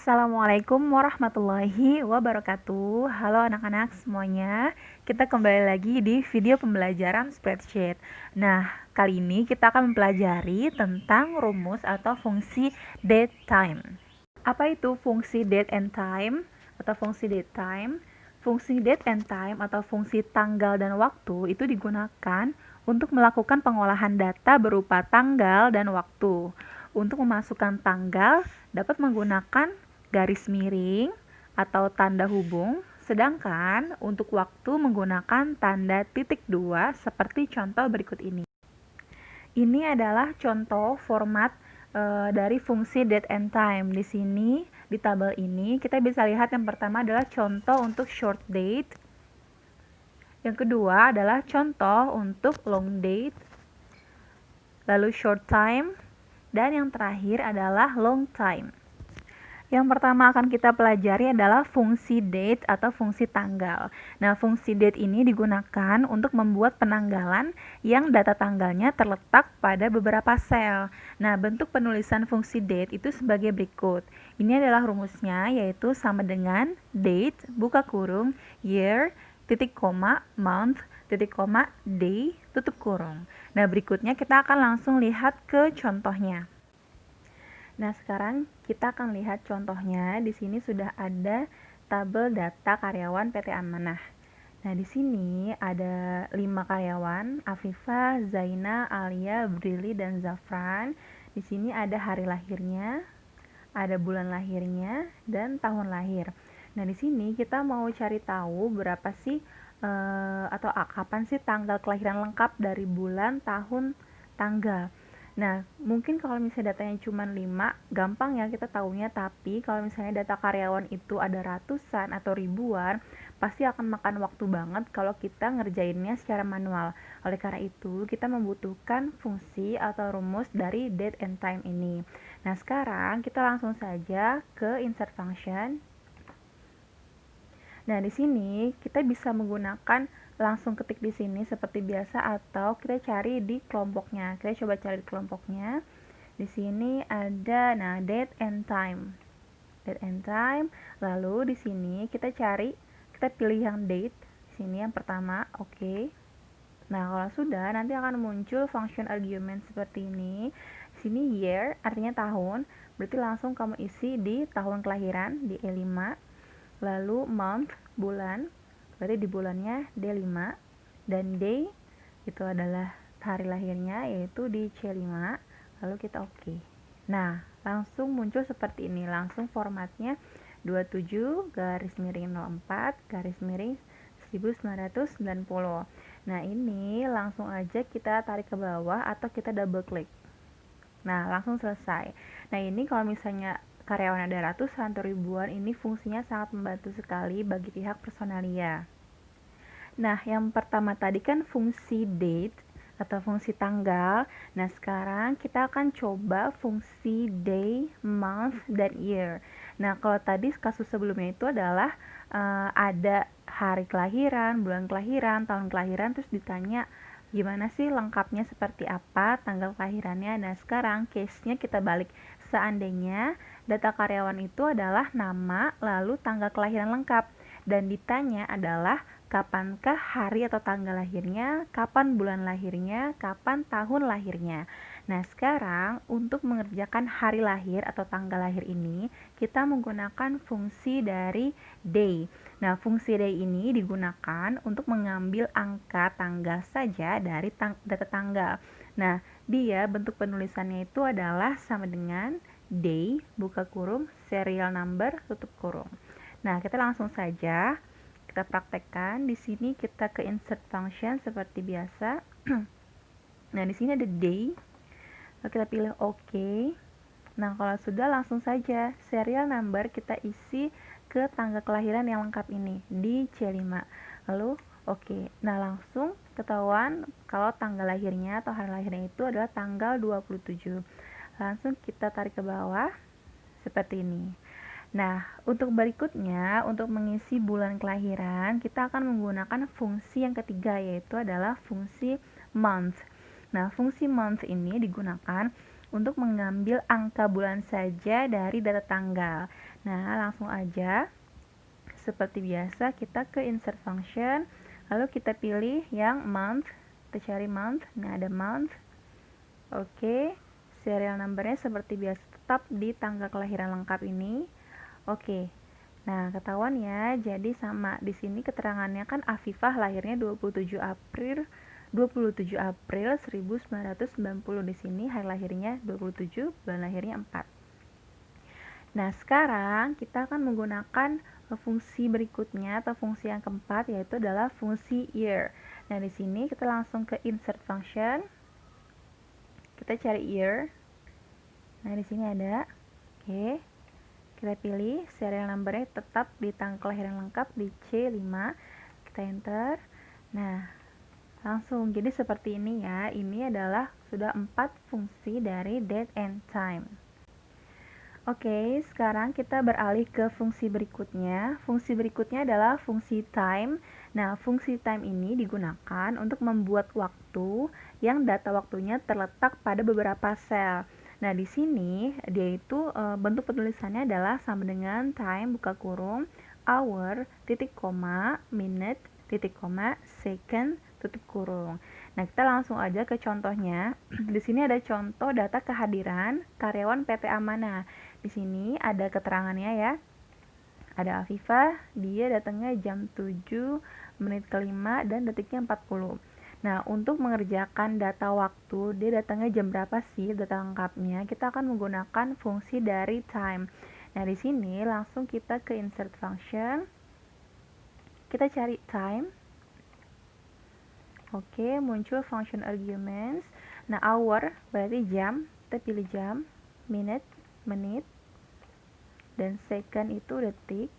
Assalamualaikum warahmatullahi wabarakatuh. Halo anak-anak semuanya. Kita kembali lagi di video pembelajaran spreadsheet. Nah, kali ini kita akan mempelajari tentang rumus atau fungsi date time. Apa itu fungsi date and time atau fungsi date time? Fungsi date and time atau fungsi tanggal dan waktu itu digunakan untuk melakukan pengolahan data berupa tanggal dan waktu. Untuk memasukkan tanggal dapat menggunakan garis miring atau tanda hubung, sedangkan untuk waktu menggunakan tanda titik dua seperti contoh berikut ini. Ini adalah contoh format dari fungsi date and time. Di sini di tabel ini kita bisa lihat yang pertama adalah contoh untuk short date. Yang kedua adalah contoh untuk long date. Lalu short time. Dan yang terakhir adalah long time. Yang pertama akan kita pelajari adalah fungsi date atau fungsi tanggal. Nah, fungsi date ini digunakan untuk membuat penanggalan yang data tanggalnya terletak pada beberapa sel. Nah, bentuk penulisan fungsi date itu sebagai berikut. Ini adalah rumusnya, yaitu sama dengan date, buka kurung, year, titik koma, month, titik koma, day, tutup kurung. Nah, berikutnya kita akan langsung lihat ke contohnya. Nah, sekarang kita akan lihat contohnya. Di sini sudah ada tabel data karyawan PT Amanah. Nah, di sini ada 5 karyawan, Afifah, Zaina, Alia, Brili, dan Zafran. Di sini ada hari lahirnya, ada bulan lahirnya, dan tahun lahir. Nah, di sini kita mau cari tahu berapa sih atau kapan sih tanggal kelahiran lengkap dari bulan, tahun, tanggal. Nah, mungkin kalau misalnya datanya cuma 5, gampang ya kita tahunya, tapi kalau misalnya data karyawan itu ada ratusan atau ribuan, pasti akan makan waktu banget kalau kita ngerjainnya secara manual. Oleh karena itu, kita membutuhkan fungsi atau rumus dari date and time ini. Nah, sekarang kita langsung saja ke insert function. Nah, di sini kita bisa menggunakan langsung ketik di sini seperti biasa atau kita cari di kelompoknya. Kita coba cari di kelompoknya. Di sini ada date and time. Date and time. Lalu di sini kita pilih yang date. Di sini yang pertama, oke. Nah, kalau sudah nanti akan muncul function argument seperti ini. Di sini year artinya tahun, berarti langsung kamu isi di tahun kelahiran di E5. Lalu month bulan, berarti di bulannya D5, dan day itu adalah hari lahirnya yaitu di C5, lalu kita oke. Nah, langsung muncul seperti ini, langsung formatnya 27 garis miring 04 garis miring 1990. Nah, ini langsung aja kita tarik ke bawah atau kita double klik. Nah, langsung selesai. Nah, ini kalau misalnya karyawan ada ratusan atau ribuan, ini fungsinya sangat membantu sekali bagi pihak personalia. Nah, yang pertama tadi kan fungsi date atau fungsi tanggal. Nah, sekarang kita akan coba fungsi day, month, dan year. Nah, kalau tadi kasus sebelumnya itu adalah ada hari kelahiran, bulan kelahiran, tahun kelahiran, terus ditanya gimana sih lengkapnya seperti apa, tanggal kelahirannya. Nah, sekarang case-nya kita balik. Seandainya data karyawan itu adalah nama, lalu tanggal kelahiran lengkap, dan ditanya adalah kapankah hari atau tanggal lahirnya, kapan bulan lahirnya, kapan tahun lahirnya. Nah, sekarang untuk mengerjakan hari lahir atau tanggal lahir ini, kita menggunakan fungsi dari day. Nah, fungsi day ini digunakan untuk mengambil angka tanggal saja dari data tanggal. Nah, dia bentuk penulisannya itu adalah sama dengan day, buka kurung, serial number, tutup kurung. Nah, kita langsung saja kita praktekkan. Di sini kita ke insert function seperti biasa. Nah, di sini ada day. Lalu kita pilih OK. Nah, kalau sudah langsung saja serial number kita isi ke tanggal kelahiran yang lengkap ini di C5. Lalu OK. Nah, langsung ketahuan kalau tanggal lahirnya atau hari lahirnya itu adalah tanggal 27. Langsung kita tarik ke bawah seperti ini. Nah, untuk berikutnya, untuk mengisi bulan kelahiran, kita akan menggunakan fungsi yang ketiga, yaitu adalah fungsi month. Nah, fungsi month ini digunakan untuk mengambil angka bulan saja dari data tanggal. Nah, langsung aja. Seperti biasa, kita ke insert function, lalu kita pilih yang month, kita cari month, nah ada month. Oke, serial numbernya seperti biasa tetap di tanggal kelahiran lengkap ini. Oke, nah ketahuan ya, jadi sama di sini keterangannya kan Afifah lahirnya 27 April 1990. Di sini hari lahirnya 27, bulan lahirnya 4. Nah, sekarang kita akan menggunakan fungsi berikutnya atau fungsi yang keempat, yaitu adalah fungsi year. Nah, di sini kita langsung ke insert function. Kita cari year. Nah, di sini ada. Oke. Kita pilih serial numbernya tetap di tanggal kelahiran lengkap di C5. Kita enter. Nah, langsung jadi seperti ini ya. Ini adalah sudah 4 fungsi dari date and time. Oke, sekarang kita beralih ke fungsi berikutnya. Fungsi berikutnya adalah fungsi time. Nah, fungsi time ini digunakan untuk membuat waktu yang data waktunya terletak pada beberapa sel. Nah, di sini dia itu bentuk penulisannya adalah sama dengan time buka kurung, hour, titik koma, minute, titik koma, second, tutup kurung. Nah, kita langsung aja ke contohnya. Di sini ada contoh data kehadiran karyawan PT Amanah. Di sini ada keterangannya ya. Ada Afifah, dia datangnya jam 7 menit ke-5 dan detiknya 40. Nah, untuk mengerjakan data waktu, dia datangnya jam berapa sih data lengkapnya? Kita akan menggunakan fungsi dari time. Nah, di sini langsung kita ke insert function. Kita cari time. Oke, muncul function arguments. Nah, hour berarti jam, kita pilih jam, minute, menit, dan second itu detik,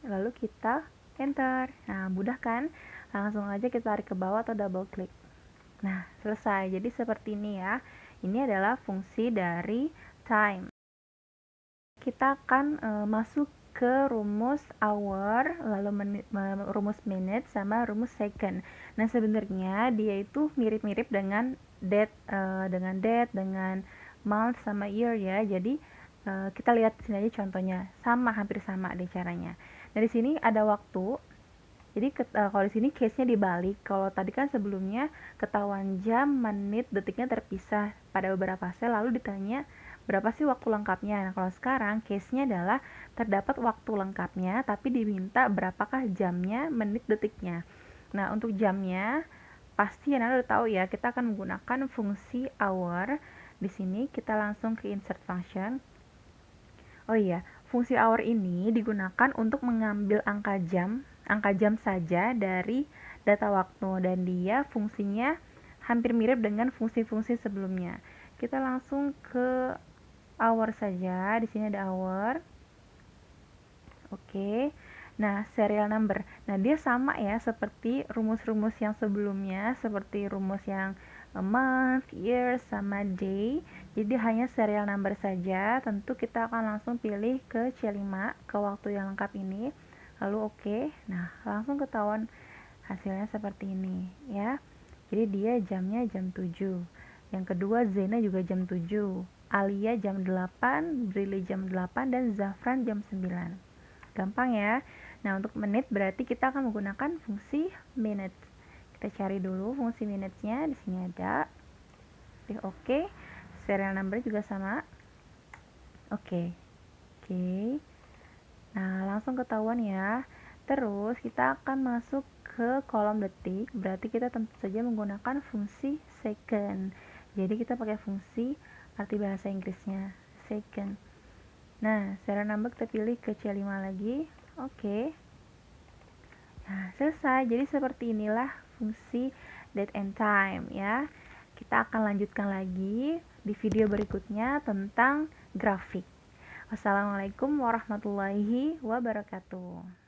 lalu kita enter. Nah, mudah kan? Langsung aja kita tarik ke bawah atau double klik. Nah, selesai. Jadi seperti ini ya. Ini adalah fungsi dari time. Kita akan masuk ke rumus hour, lalu rumus minute, sama rumus second. Nah, sebenarnya dia itu mirip-mirip dengan date, dengan month sama year ya. Jadi kita lihat sini aja contohnya, hampir sama deh caranya. Nah, di sini ada waktu. Jadi kalau di sini case-nya dibalik. Kalau tadi kan sebelumnya ketahuan jam, menit, detiknya terpisah pada beberapa sel, lalu ditanya berapa sih waktu lengkapnya. Nah, kalau sekarang case-nya adalah terdapat waktu lengkapnya, tapi diminta berapakah jamnya, menit, detiknya. Nah, untuk jamnya pasti Anda udah tahu ya, kita akan menggunakan fungsi hour. Di sini kita langsung ke insert function. Oh iya, fungsi hour ini digunakan untuk mengambil angka jam saja dari data waktu, dan dia fungsinya hampir mirip dengan fungsi-fungsi sebelumnya. Kita langsung ke hour saja. Di sini ada hour. Oke. Nah, serial number. Nah, dia sama ya seperti rumus-rumus yang sebelumnya, seperti rumus yang month, year, sama day. Jadi hanya serial number saja. Tentu kita akan langsung pilih ke C5, ke waktu yang lengkap ini. Lalu oke. Nah, langsung ketahuan hasilnya seperti ini ya. Jadi dia jamnya jam 7. Yang kedua, Zena juga jam 7. Alia jam 8, Brili jam 8, dan Zafran jam 9. Gampang ya. Nah, untuk menit berarti kita akan menggunakan fungsi minutes. Kita cari dulu fungsi minutes-nya. Di sini ada. Klik oke. Serial number juga sama. Oke. Oke. Nah, langsung ketahuan ya. Terus kita akan masuk ke kolom detik. Berarti kita tentu saja menggunakan fungsi second. Jadi kita pakai fungsi arti bahasa Inggrisnya second. Nah, serial number kita pilih ke C5 lagi. Oke. Nah, selesai. Jadi seperti inilah fungsi date and time ya. Kita akan lanjutkan lagi di video berikutnya tentang grafik. Wassalamualaikum warahmatullahi wabarakatuh.